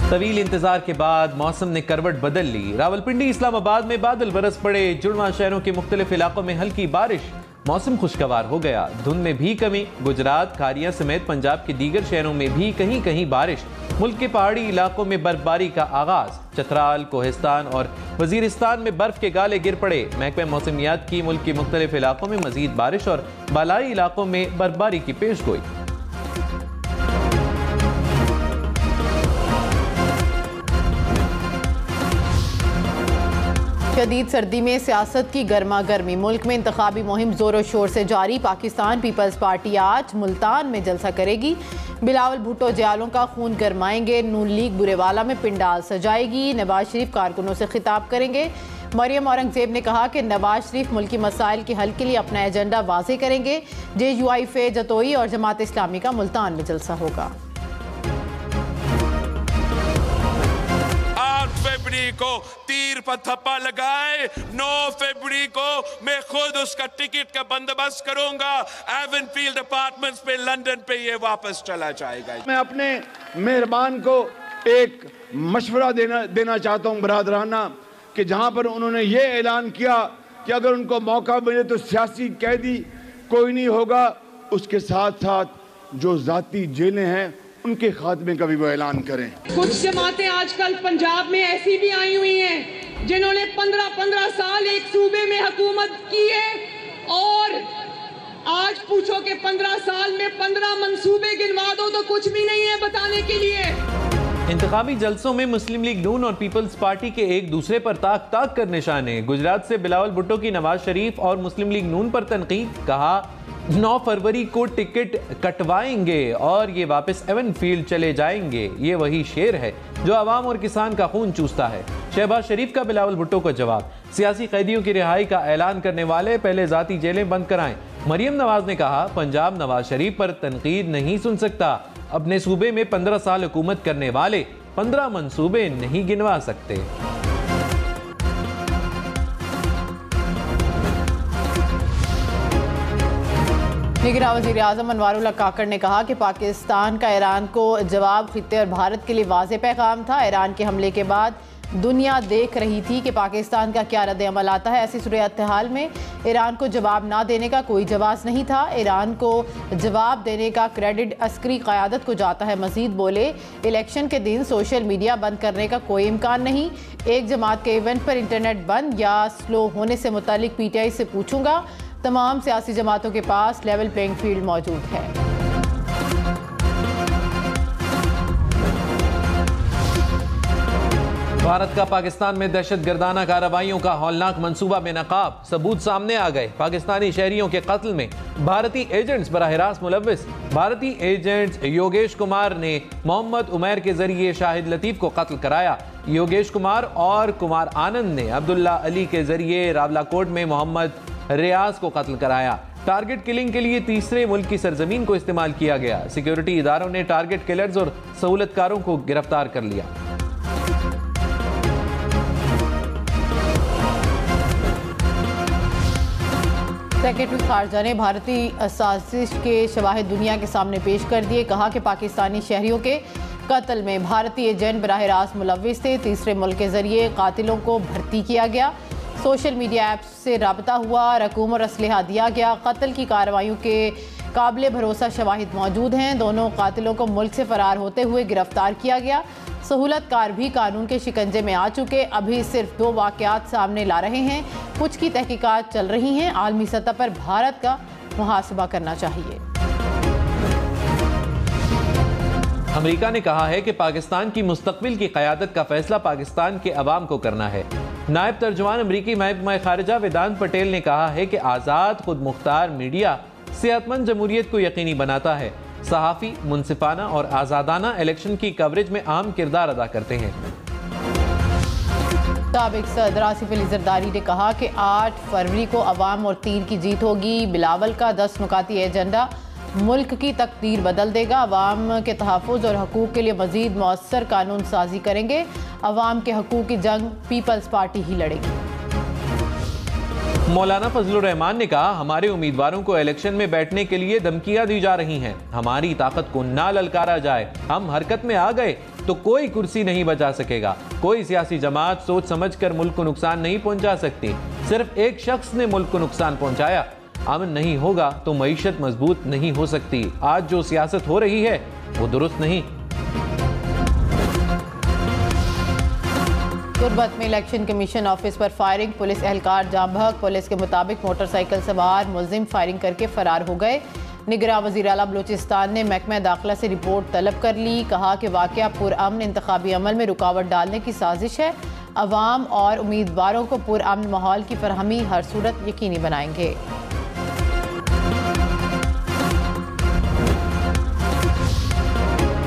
तवील इंतजार के बाद मौसम ने करवट बदल ली। रावलपिंडी इस्लामाबाद में बादल बरस पड़े। जुड़वा शहरों के मुख्तलिफ इलाकों में हल्की बारिश। मौसम खुशगवार हो गया। धुंध में भी कमी। गुजरात, खारिया समेत पंजाब के दीगर शहरों में भी कहीं कहीं बारिश। मुल्क के पहाड़ी इलाकों में बर्फबारी का आगाज। चतराल, कोहिस्तान और वजीरिस्तान में बर्फ के गाले गिर पड़े। महकमा मौसमियात की मुल्क के मुख्तलिफ इलाकों में मजीद बारिश और बालाई इलाकों में बर्फबारी की पेशगोई। शदीद सर्दी में सियासत की गर्मा गर्मी। मुल्क में इंतखाबी मुहिम जोरों शोर से जारी। पाकिस्तान पीपल्स पार्टी आज मुल्तान में जलसा करेगी। बिलावल भुट्टो जयालों का खून गरमाएंगे। नून लीग बुरेवाला में पिंडाल सजाएगी। नवाज शरीफ कारकुनों से खिताब करेंगे। मरियम औरंगजेब ने कहा कि नवाज शरीफ मुल्की मसाइल के हल के लिए अपना एजेंडा वाज़ेह करेंगे। JUI फे जतोई और जमात इस्लामी का मुल्तान में जलसा होगा। 8 फरवरी को तीर पर थप्पा लगाए, 9 फरवरी को मैं खुद उसका टिकट का बंदोबस्त करूंगा। एवनफील्ड अपार्टमेंट्स पे लंदन पे ये वापस चला जाएगा। मैं अपने मेहरबान को एक मशवरा देना चाहता हूं बरादराना, कि जहां पर उन्होंने ये ऐलान किया कि अगर उनको मौका मिले तो सियासी कैदी कोई नहीं होगा, उसके साथ साथ जो जाती जेलें हैं उनके खात्मे का भी वो ऐलान करें। कुछ जमातें आजकल पंजाब में ऐसी भी आई हुई हैं जिन्होंने 15-15 साल एक सूबे में हुकूमत की है, और आज पूछो कि 15 साल में 15 मंसूबे गिनवा दो तो कुछ भी नहीं है बताने के लिए। इंतखाबी जलसों में मुस्लिम लीग नून और पीपल्स पार्टी के एक दूसरे पर ताक ताक कर निशाने। गुजरात से बिलावल भुट्टो की नवाज शरीफ और मुस्लिम लीग नून पर तनकीद। कहा 9 फरवरी को टिकट कटवाएंगे और ये वापस एवनफील्ड चले जाएंगे। ये वही शेर है जो अवाम और किसान का खून चूसता है। शहबाज शरीफ का बिलावल भुट्टो को जवाब। सियासी कैदियों की रिहाई का ऐलान करने वाले पहले जाती जेलें बंद कराएं। मरियम नवाज ने कहा पंजाब नवाज शरीफ पर तनकीद नहीं सुन सकता। अपने सूबे में 15 साल हुकूमत करने वाले 15 मंसूबे नहीं गिनवा सकते। निगरां वज़ीर आज़म अनवारुल्लाह काकड़ ने कहा कि पाकिस्तान का ईरान को जवाब खित्ते और भारत के लिए वाज़ेह पैगाम था। ईरान के हमले के बाद दुनिया देख रही थी कि पाकिस्तान का क्या रद्द-ए-अमल आता है। ऐसी सूरत-ए-हाल में ईरान को जवाब ना देने का कोई जवाब नहीं था। ईरान को जवाब देने का क्रेडिट अस्करी क़यादत को जाता है। मज़ीद बोले इलेक्शन के दिन सोशल मीडिया बंद करने का कोई इम्कान नहीं। एक जमात के इवेंट पर इंटरनेट बंद या स्लो होने से मुतालिक PTI से पूछूंगा। तमाम सियासी जमातों के पास लेवल प्लेइंग फील्ड मौजूद है। भारत का पाकिस्तान में दहशतगर्दाना कार्रवाइयों का हौलनाक मंसूबा बेनकाब। सबूत सामने आ गए। पाकिस्तानी शहरियों के कत्ल में भारतीय एजेंट्स बराह रास्त मुलव्विस। भारतीय एजेंट्स योगेश कुमार ने मोहम्मद उमैर के जरिए शाहिद लतीफ को कत्ल कराया। योगेश कुमार और कुमार आनंद ने अब्दुल्ला अली के जरिए रावलाकोट में मोहम्मद रियाज को कत्ल कराया। टारगेट किलिंग के लिए तीसरे मुल्क की सरजमीन को इस्तेमाल किया गया। सिक्योरिटी इदारों ने टारगेट किलर्स और सहूलतकारों को गिरफ्तार कर लिया। सेक्रेटरी खारजा ने भारतीय साजिश के शवाहिद दुनिया के सामने पेश कर दिए। कहा कि पाकिस्तानी शहरियों के कत्ल में भारतीय एजेंट बराह रास्त मुलव्विस थे। तीसरे मुल्क के जरिए कातिलों को भर्ती किया गया। सोशल मीडिया ऐप्स से राबता हुआ। रकूम और असलहा दिया गया। कत्ल की कार्रवाइयों के काबिल भरोसा शवाहिद मौजूद हैं। दोनों कातिलों को मुल्क से फरार होते हुए गिरफ्तार किया गया। सहूलतकार भी कानून के शिकंजे में आ चुके। अभी सिर्फ 2 वाक़यात सामने ला रहे हैं। कुछ की तहकीकात चल रही हैं। आलमी सतह पर भारत का मुहासबा करना चाहिए। अमेरिका ने कहा है कि पाकिस्तान की मुस्तकबिल की क़यादत का फैसला पाकिस्तान के अवाम को करना है। नायब तर्जुमान अमरीकी महकमा खारिजा वेदांत पटेल ने कहा है कि आज़ाद खुद मुख्तार मीडिया सेहतमंद जमहूरियत को यकीनी बनाता है। सहाफ़ी मुनसिफाना और आज़ादाना इलेक्शन की कवरेज में अहम किरदार अदा करते हैं। साबिक सदर आसिफ अली जरदारी ने कहा कि 8 फरवरी को अवाम और तीर की जीत होगी। बिलावल का 10 नुकाती एजेंडा मुल्क की तकदीर बदल देगा। अवाम के तहफ़्फ़ुज़ और हकूक़ के लिए मज़ीद मौसर कानून साजी करेंगे। अवाम के हकूक़ की जंग पीपल्स पार्टी ही लड़ेगी। मौलाना फजलुर रहमान ने कहा, हमारे उम्मीदवारों को इलेक्शन में बैठने के लिए धमकियां दी जा रही हैं। हमारी ताकत को ना ललकारा जाए, हम हरकत में आ गए तो कोई कुर्सी नहीं बचा सकेगा। कोई सियासी जमात सोच समझकर मुल्क को नुकसान नहीं पहुंचा सकती। सिर्फ एक शख्स ने मुल्क को नुकसान पहुंचाया। अमन नहीं होगा तो मईशत मजबूत नहीं हो सकती। आज जो सियासत हो रही है वो दुरुस्त नहीं। तुर्बत में इलेक्शन कमीशन ऑफिस पर फायरिंग, पुलिस एहलकार जाम बहक। पुलिस के मुताबिक मोटरसाइकिल सवार मुलजिम फायरिंग करके फरार हो गए। निगरान वज़ीर आला बलूचिस्तान ने महकमा दाखिला से रिपोर्ट तलब कर ली। कहा कि वाक़या पुरअमन इंतखाबी अमल में रुकावट डालने की साजिश है। अवाम और उम्मीदवारों को पुरअमन माहौल की फरहमी हर सूरत यकीनी बनाएंगे।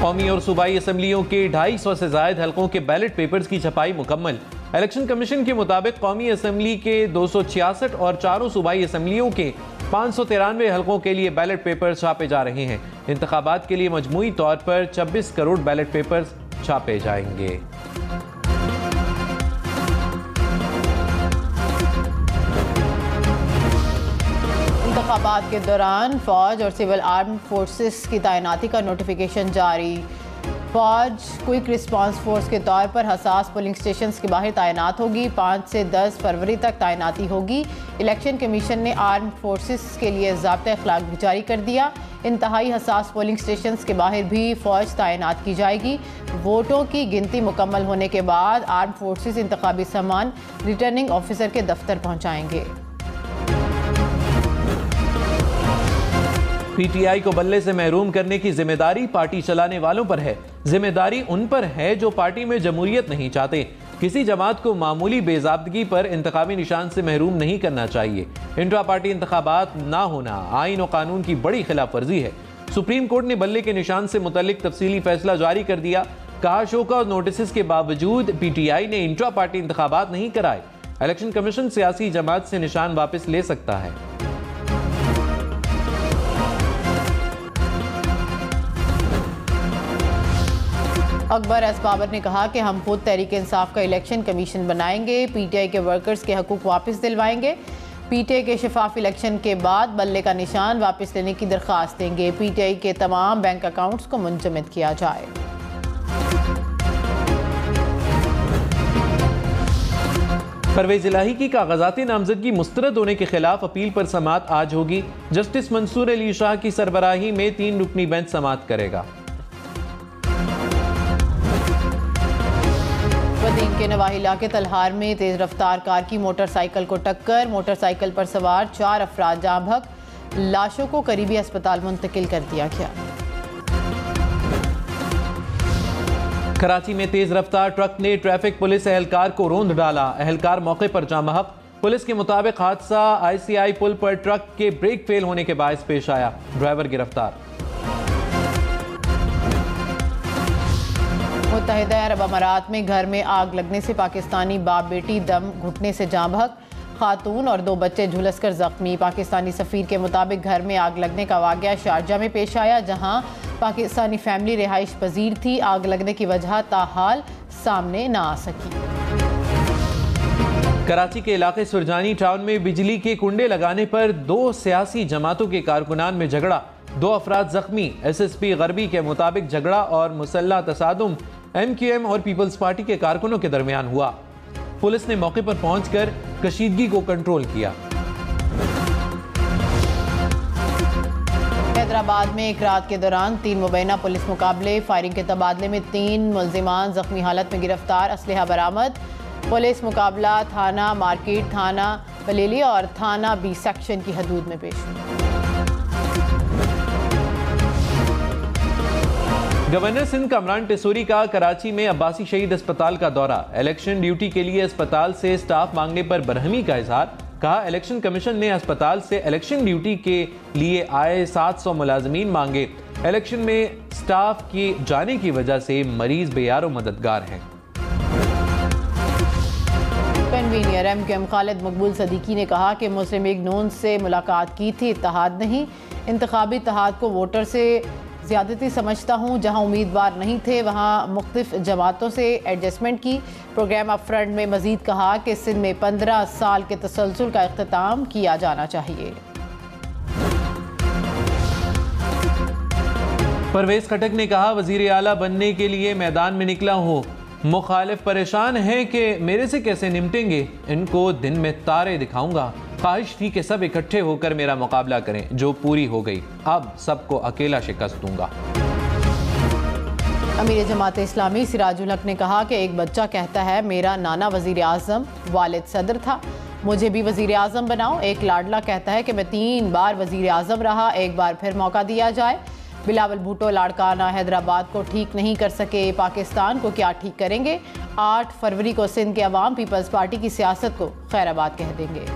कौमी और सूबाई असम्बलियों के 250 से ज़ायद हलकों के बैलेट पेपर्स की छपाई मुकम्मल। इलेक्शन कमीशन के मुताबिक कौमी असम्बली के 266 और चारों सूबाई असम्बलियों के 593 हलकों के लिए बैलेट पेपर छापे जा रहे हैं। इंतखाबात के लिए मजमूई तौर पर 26 करोड़ बैलेट पेपर्स छापे जाएंगे। इंतखाबात के दौरान फौज और सिविल आर्म फोर्सेस की तैनाती का नोटिफिकेशन जारी। फौज क्विक रिस्पांस फोर्स के तौर पर हसास पोलिंग स्टेशन के बाहर तैनात होगी। 5 से 10 फरवरी तक तैनाती होगी। इलेक्शन कमीशन ने आर्म फोर्सेस के लिए ज़ाब्ता अखलाक भी जारी कर दिया। इंतहाई हसास पोलिंग स्टेशन के बाहर भी फौज तैनात की जाएगी। वोटों की गिनती मुकम्मल होने के बाद आर्म फोर्सेस इंतखाबी सामान रिटर्निंग ऑफिसर के दफ्तर पहुँचाएंगे। पीटीआई को बल्ले से महरूम करने की जिम्मेदारी पार्टी चलाने वालों पर है। जिम्मेदारी उन पर है जो पार्टी में जमहूरियत नहीं चाहते। किसी जमात को मामूली बेज़ाब्तगी पर इंतखाबी निशान से महरूम नहीं करना चाहिए। इंट्रा पार्टी इंतखाबात ना होना आइन और कानून की बड़ी खिलाफ वर्जी है। सुप्रीम कोर्ट ने बल्ले के निशान से मुतल्लिक तफसीली फैसला जारी कर दिया। कहा, शोका और नोटिस के बावजूद पीटीआई ने इंट्रा पार्टी इंतखाबात नहीं कराए। इलेक्शन कमीशन सियासी जमात से निशान वापस ले सकता है। अकबर एस बाबर ने कहा कि हम खुद तहरीक इंसाफ का इलेक्शन कमीशन बनाएंगे। पीटीआई के वर्कर्स के हकूक वापस दिलवाएंगे। पीटीआई के शफाफ इलेक्शन के बाद बल्ले का निशान वापस लेने की दरख्वास्त देंगे। पीटीआई के तमाम बैंक अकाउंट्स को मुंजमद किया जाए। परवेज इलाही की कागजाती नामजदगी मुस्तरद होने के खिलाफ अपील पर समाअत आज होगी। जस्टिस मंसूर अली शाह की सरबराही में 3 रुकनी बेंच समाअत करेगा। वदीम के नवाही इलाके तलहार में तेज रफ्तार कार की मोटरसाइकिल को टक्कर। मोटरसाइकिल पर सवार 4 अफराद जाँ बहक। लाशों को करीबी अस्पताल मुंतकिल कर दिया गया। कराची में तेज रफ्तार ट्रक ने ट्रैफिक पुलिस एहलकार को रोंद डाला। एहलकार मौके पर जाँ बहक। पुलिस के मुताबिक हादसा ICI पुल पर ट्रक के ब्रेक फेल होने के बायस पेश आया। ड्राइवर गिरफ्तार। मुत्तहिदा अरब अमारात में घर में आग लगने से पाकिस्तानी बाप बेटी दम घुटने से जाँ बहक। खातून और 2 बच्चे झुलसकर जख्मी। पाकिस्तानी सफीर के मुताबिक घर में आग लगने का वाक़या शारजा में पेश आया, जहां पाकिस्तानी फैमिली रिहाइश पजीर थी। आग लगने की वजह ताहाल सामने ना आ सकी। कराची के इलाके सुरजानी टाउन में बिजली के कुंडे लगाने पर 2 सियासी जमातों के कारकुनान में झगड़ा। 2 अफराद जख्मी। SSP गरबी के मुताबिक झगड़ा और मुसल्ला तसादुम MQM और पीपल्स पार्टी के कारकुनों के दरमियान हुआ। पुलिस ने मौके पर पहुंचकर कशीदगी को कंट्रोल किया। हैदराबाद में एक रात के दौरान 3 मुबैना पुलिस मुकाबले। फायरिंग के तबादले में 3 मुलजिमान जख्मी हालत में गिरफ्तार। असलहा बरामद। पुलिस मुकाबला थाना मार्केट, थाना बलेली और थाना B सेक्शन की हदूद में पेश हुआ। गवर्नर सिंध कामरान टेसूरी का कराची में अब्बासी शहीद अस्पताल का दौरा। इलेक्शन ड्यूटी के लिए अस्पताल से स्टाफ मांगने पर बरहमी का इजहार। कहा, इलेक्शन कमीशन ने अस्पताल से इलेक्शन ड्यूटी के लिए आए 700 मुलाजमीन मांगे। इलेक्शन में स्टाफ के जाने की वजह से मरीज बेयारो मददगार हैं। कन्वीनियर MQM खालिद मकबूल सदीकी ने कहा कि मुस्लिम लीग नून से मुलाकात की थी, इत्तेहाद नहीं। इंतखाबी इत्तेहाद को वोटर से ज़्यादती समझता हूँ। जहाँ उम्मीदवार नहीं थे वहाँ मुख्तलिफ जमातों से एडजस्टमेंट की। प्रोग्राम अप फ्रंट में मज़ीद कहा कि सिंध में 15 साल के तसलसल का इख्तिताम किया जाना चाहिए। परवेज खटक ने कहा, वज़ीर आला बनने के लिए मैदान में निकला हूँ। मुखालिफ परेशान है कि मेरे से कैसे निपटेंगे। इनको दिन में तारे दिखाऊंगा। ख्वाहिश थी कि सब इकट्ठे होकर मेरा मुकाबला करें, जो पूरी हो गई। अब सबको अकेला शिकस्त दूंगा। अमीर जमात इस्लामी सिराजुल हक ने कहा कि एक बच्चा कहता है मेरा नाना वज़ीर आज़म वालिद सदर था, मुझे भी वज़ीर आज़म बनाओ। एक लाडला कहता है कि मैं 3 बार वज़ीर आज़म रहा, एक बार फिर मौका दिया जाए। बिलावल भुट्टो लाड़काना हैदराबाद को ठीक नहीं कर सके, पाकिस्तान को क्या ठीक करेंगे। 8 फरवरी को सिंध के अवाम पीपल्स पार्टी की सियासत को खैराबाद कह देंगे।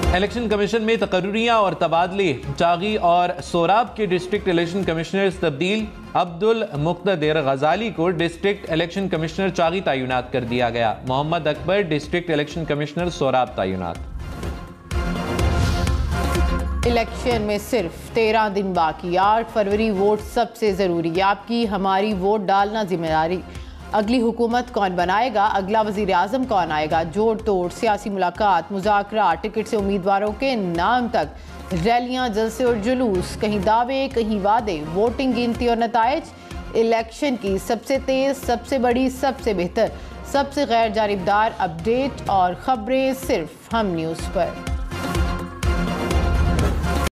इलेक्शन कमीशन में तकर्रियाँ और तबादले। चागी और सोराब के डिस्ट्रिक्ट इलेक्शन कमिश्नर्स तब्दील। अब्दुल मुक्तदिर गजाली को डिस्ट्रिक्ट इलेक्शन कमिश्नर चागी तैनात कर दिया गया। Mohammad Akbar district election commissioner Sorab तैनात। इलेक्शन में सिर्फ 13 दिन बाकी। 8 फरवरी वोट सबसे ज़रूरी। आपकी हमारी वोट डालना जिम्मेदारी। अगली हुकूमत कौन बनाएगा, अगला वज़ीर आज़म कौन आएगा, जोड़ तोड़ सियासी मुलाकात, मुज़ाकरा, टिकट से उम्मीदवारों के नाम तक, रैलियां, जलसे और जुलूस, कहीं दावे कहीं वादे, वोटिंग गिनती और नताइज। इलेक्शन की सबसे तेज़, सबसे बड़ी, सबसे बेहतर, सबसे गैर जानिबदार अपडेट और ख़बरें सिर्फ हम न्यूज़ पर।